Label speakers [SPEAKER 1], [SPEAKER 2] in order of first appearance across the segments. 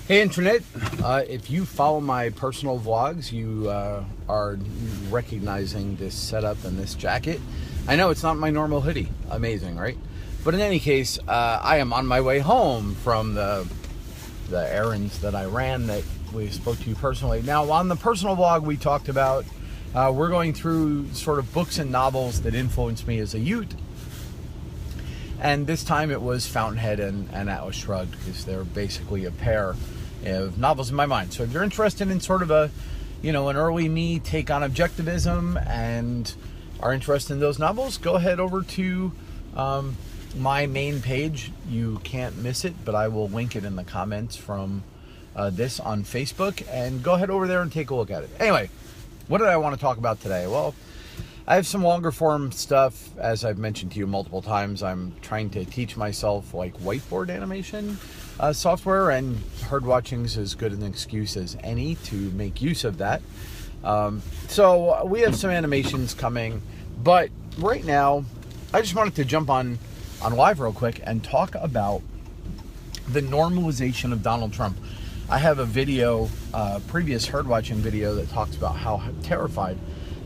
[SPEAKER 1] Hey Internet, if you follow my personal vlogs, you are recognizing this setup and this jacket. I know it's not my normal hoodie. Amazing, right? But in any case, I am on my way home from the errands that I ran that we spoke to you personally. Now, on the personal vlog, we talked about, we're going through sort of books and novels that influenced me as a youth. And this time it was Fountainhead and Atlas Shrugged, because they're basically a pair of novels in my mind. So if you're interested in sort of an early me take on objectivism and are interested in those novels, go ahead over to my main page. You can't miss it, but I will link it in the comments from this on Facebook, and go ahead over there and take a look at it. Anyway, what did I want to talk about today? Well, I have some longer form stuff. As I've mentioned to you multiple times, I'm trying to teach myself like whiteboard animation software, and herd watching is as good an excuse as any to make use of that. So we have some animations coming, but right now I just wanted to jump on live real quick and talk about the normalization of Donald Trump. I have a video, previous herd watching video, that talks about how terrified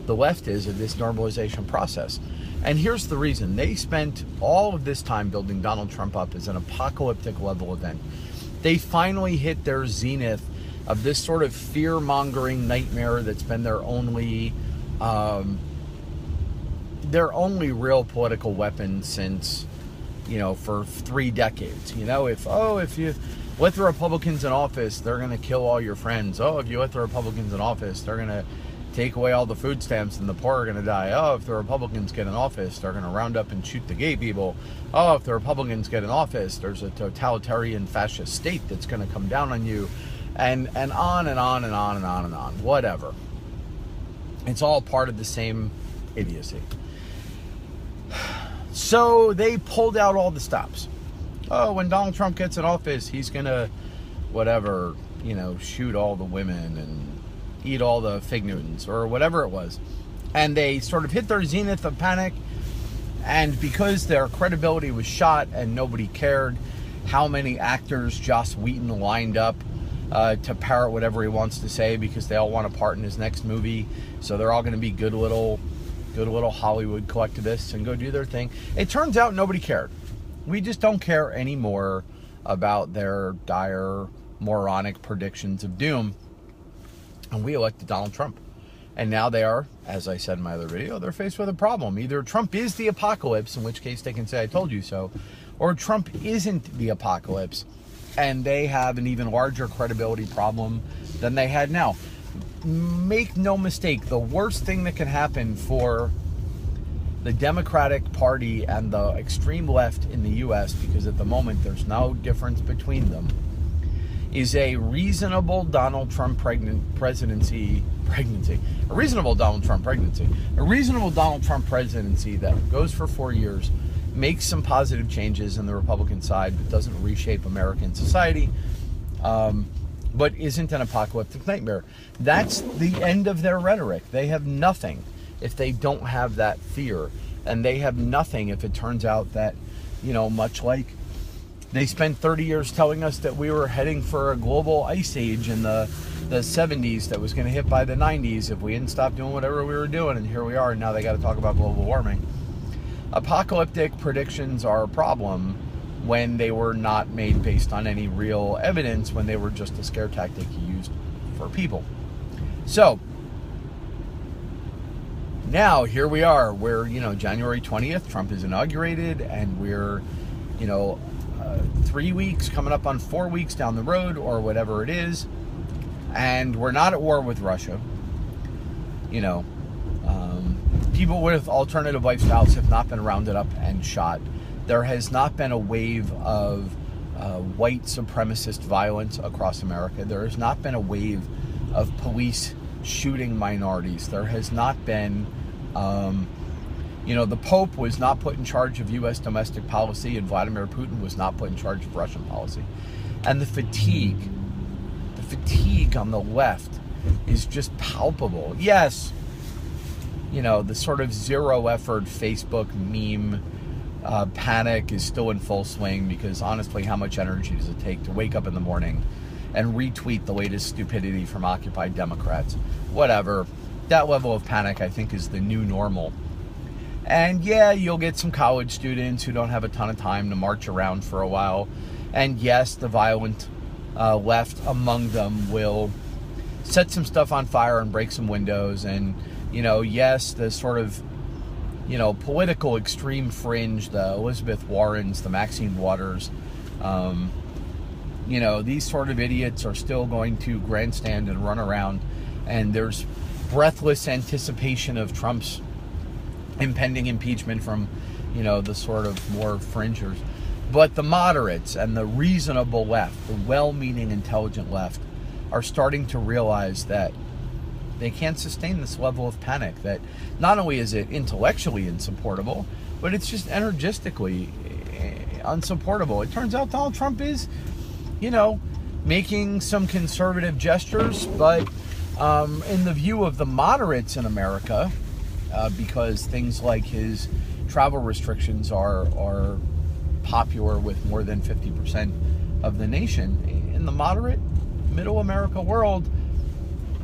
[SPEAKER 1] the left is of this normalization process. And here's the reason. They spent all of this time building Donald Trump up as an apocalyptic level event. They finally hit their zenith of this sort of fear-mongering nightmare that's been their only real political weapon since, for 3 decades. If you let the Republicans in office, they're going to kill all your friends. Oh, if you let the Republicans in office, they're going to take away all the food stamps and the poor are going to die. Oh, if the Republicans get in office, they're going to round up and shoot the gay people. Oh, if the Republicans get in office, there's a totalitarian fascist state that's going to come down on you. And on and on and on and on and on. Whatever. It's all part of the same idiocy. So they pulled out all the stops. Oh, when Donald Trump gets in office, he's going to, shoot all the women and eat all the fig Newtons or whatever it was. And they sort of hit their zenith of panic, and because their credibility was shot and nobody cared how many actors Joss Whedon lined up to parrot whatever he wants to say, because they all want a part in his next movie, so they're all going to be good little Hollywood collectivists and go do their thing. It turns out nobody cared. We just don't care anymore about their dire, moronic predictions of doom. And we elected Donald Trump. And now they are, as I said in my other video, they're faced with a problem. Either Trump is the apocalypse, in which case they can say, I told you so, or Trump isn't the apocalypse, and they have an even larger credibility problem than they had now. Make no mistake, the worst thing that can happen for the Democratic Party and the extreme left in the U.S., because at the moment there's no difference between them, is a reasonable Donald Trump presidency. A reasonable Donald Trump presidency that goes for 4 years, makes some positive changes in the Republican side, but doesn't reshape American society, but isn't an apocalyptic nightmare. That's the end of their rhetoric. They have nothing if they don't have that fear. And they have nothing if it turns out that, much like they spent 30 years telling us that we were heading for a global ice age in the 70s that was going to hit by the 90s if we didn't stop doing whatever we were doing. And here we are, and now they got to talk about global warming. Apocalyptic predictions are a problem when they were not made based on any real evidence, when they were just a scare tactic used for people. So now here we are, where, January 20th, Trump is inaugurated, and we're, 3 weeks, coming up on 4 weeks down the road, or whatever it is, and we're not at war with Russia. People with alternative lifestyles have not been rounded up and shot. There has not been a wave of white supremacist violence across America. There has not been a wave of police shooting minorities. There has not been, the Pope was not put in charge of U.S. domestic policy, and Vladimir Putin was not put in charge of Russian policy. And the fatigue on the left is just palpable. Yes, the sort of zero effort Facebook meme panic is still in full swing, because honestly, how much energy does it take to wake up in the morning and retweet the latest stupidity from Occupy Democrats. Whatever. That level of panic, I think, is the new normal. And yeah, you'll get some college students who don't have a ton of time to march around for a while. And yes, the violent left among them will set some stuff on fire and break some windows. And, yes, the sort of, political extreme fringe, the Elizabeth Warrens, the Maxine Waters, these sort of idiots are still going to grandstand and run around. And there's breathless anticipation of Trump's impending impeachment from, the sort of more fringers. But the moderates and the reasonable left, the well-meaning, intelligent left, are starting to realize that they can't sustain this level of panic, that not only is it intellectually insupportable, but it's just energistically unsupportable. It turns out Donald Trump is, making some conservative gestures, but in the view of the moderates in America, because things like his travel restrictions are popular with more than 50% of the nation, in the moderate middle America world,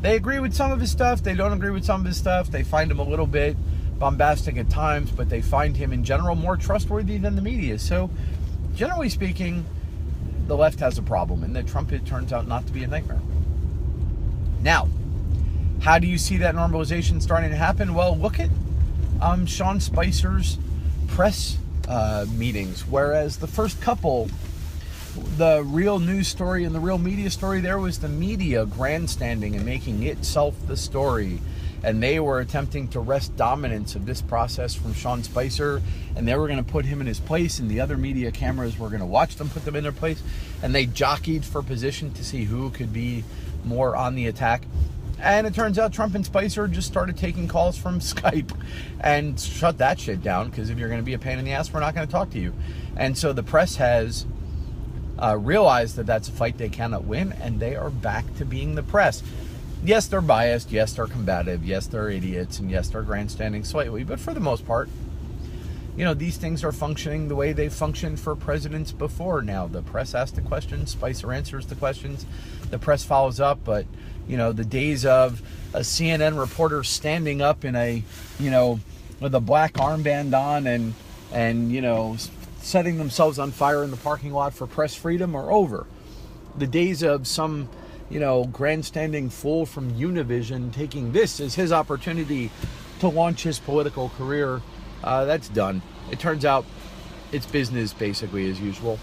[SPEAKER 1] they agree with some of his stuff, they don't agree with some of his stuff, they find him a little bit bombastic at times, but they find him in general more trustworthy than the media. So generally speaking, the left has a problem, and that Trump, it turns out, not to be a nightmare. Now, how do you see that normalization starting to happen? Well, look at Sean Spicer's press meetings, whereas the first couple, the real news story and the real media story, there was the media grandstanding and making itself the story, and they were attempting to wrest dominance of this process from Sean Spicer, and they were going to put him in his place, and the other media cameras were going to watch them put them in their place, and they jockeyed for position to see who could be more on the attack. And it turns out Trump and Spicer just started taking calls from Skype and shut that shit down, because if you're going to be a pain in the ass, we're not going to talk to you. And so the press has realized that that's a fight they cannot win, and they are back to being the press. Yes, they're biased. Yes, they're combative. Yes, they're idiots. And yes, they're grandstanding slightly. But for the most part, these things are functioning the way they've functioned for presidents before now. The press asks the questions. Spicer answers the questions. The press follows up. But, the days of a CNN reporter standing up in a, with a black armband on and setting themselves on fire in the parking lot for press freedom are over. The days of some, grandstanding fool from Univision taking this as his opportunity to launch his political career, that's done. It turns out it's business basically as usual.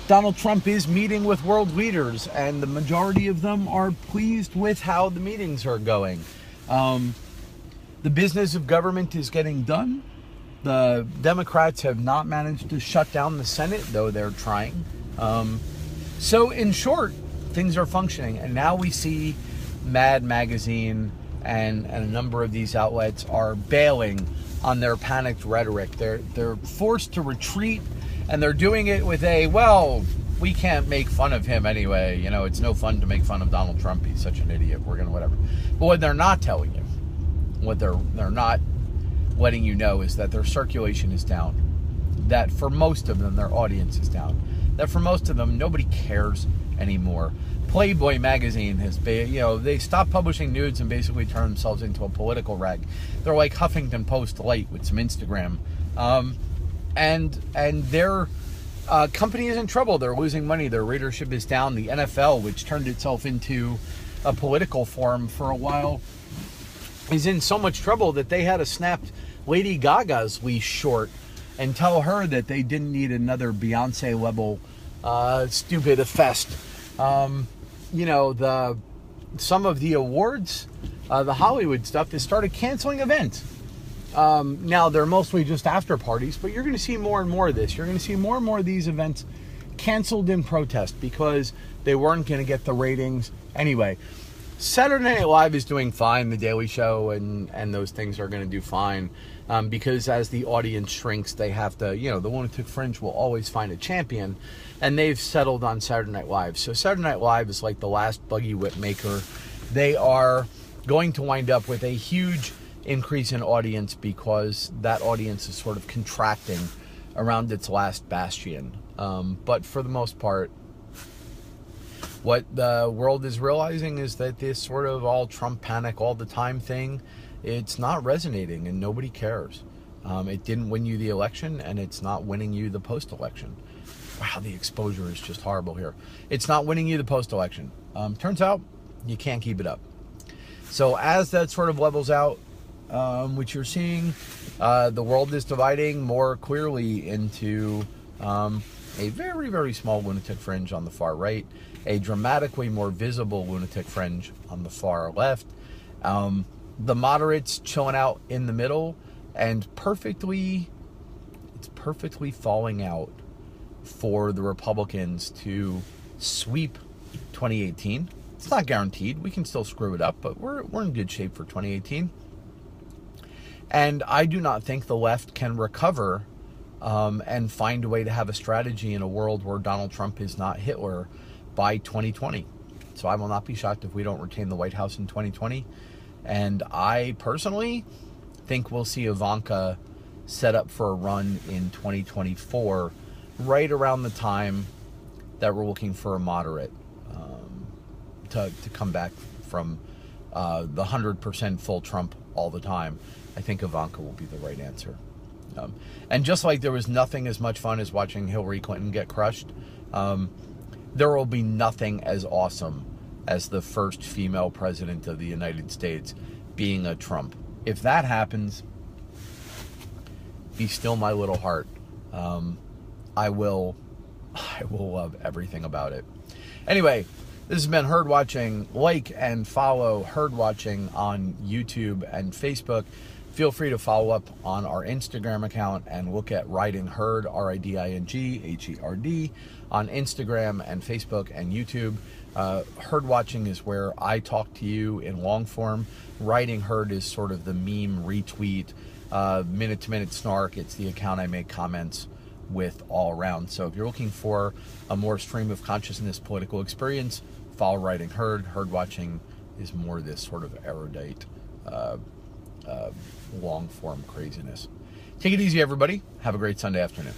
[SPEAKER 1] Donald Trump is meeting with world leaders, and the majority of them are pleased with how the meetings are going. The business of government is getting done. The Democrats have not managed to shut down the Senate, though they're trying. So in short, things are functioning. And now we see Mad Magazine and a number of these outlets are bailing on their panicked rhetoric. They're forced to retreat, and they're doing it with we can't make fun of him anyway. It's no fun to make fun of Donald Trump. He's such an idiot. We're going to whatever. But what they're not telling you, what they're not letting you know, is that their circulation is down. That for most of them, their audience is down. That for most of them, nobody cares anymore. Playboy magazine has been, they stopped publishing nudes and basically turned themselves into a political rag. They're like Huffington Post light with some Instagram. And their company is in trouble. They're losing money. Their readership is down. The NFL, which turned itself into a political forum for a while, is in so much trouble that they had to snap Lady Gaga's leash short and tell her that they didn't need another Beyonce level stupid fest. Some of the awards, the Hollywood stuff, they started canceling events. Now they're mostly just after parties, but you're going to see more and more of this. You're going to see more and more of these events canceled in protest because they weren't going to get the ratings anyway. Saturday Night Live is doing fine. The Daily Show and those things are going to do fine because as the audience shrinks, they have to, the lunatic fringe will always find a champion, and they've settled on Saturday Night Live. So Saturday Night Live is like the last buggy whip maker. They are going to wind up with a huge increase in audience because that audience is sort of contracting around its last bastion. But for the most part, What the world is realizing is that this sort of all Trump panic all the time thing, it's not resonating and nobody cares. It didn't win you the election, and it's not winning you the post-election. Wow, the exposure is just horrible here. It's not winning you the post-election. Turns out you can't keep it up. So as that sort of levels out, which you're seeing, the world is dividing more clearly into a very, very small lunatic fringe on the far right, a dramatically more visible lunatic fringe on the far left, the moderates chilling out in the middle, and it's perfectly falling out for the Republicans to sweep 2018. It's not guaranteed. We can still screw it up, but we're in good shape for 2018. And I do not think the left can recover and find a way to have a strategy in a world where Donald Trump is not Hitler by 2020. So I will not be shocked if we don't retain the White House in 2020. And I personally think we'll see Ivanka set up for a run in 2024, right around the time that we're looking for a moderate to come back from the 100% full Trump all the time. I think Ivanka will be the right answer. And just like there was nothing as much fun as watching Hillary Clinton get crushed, there will be nothing as awesome as the first female president of the United States being a Trump. If that happens, be still my little heart. I will love everything about it. Anyway, this has been Herd Watching. Like and follow Herd Watching on YouTube and Facebook. Feel free to follow up on our Instagram account and look at Riding Herd, RIDINGHERD, on Instagram and Facebook and YouTube. Herd Watching is where I talk to you in long form. Riding Herd is sort of the meme retweet, minute-to-minute snark. It's the account I make comments with all around. So if you're looking for a more stream of consciousness political experience, follow Riding Herd. Herd Watching is more this sort of erudite, long-form craziness. Take it easy, everybody. Have a great Sunday afternoon.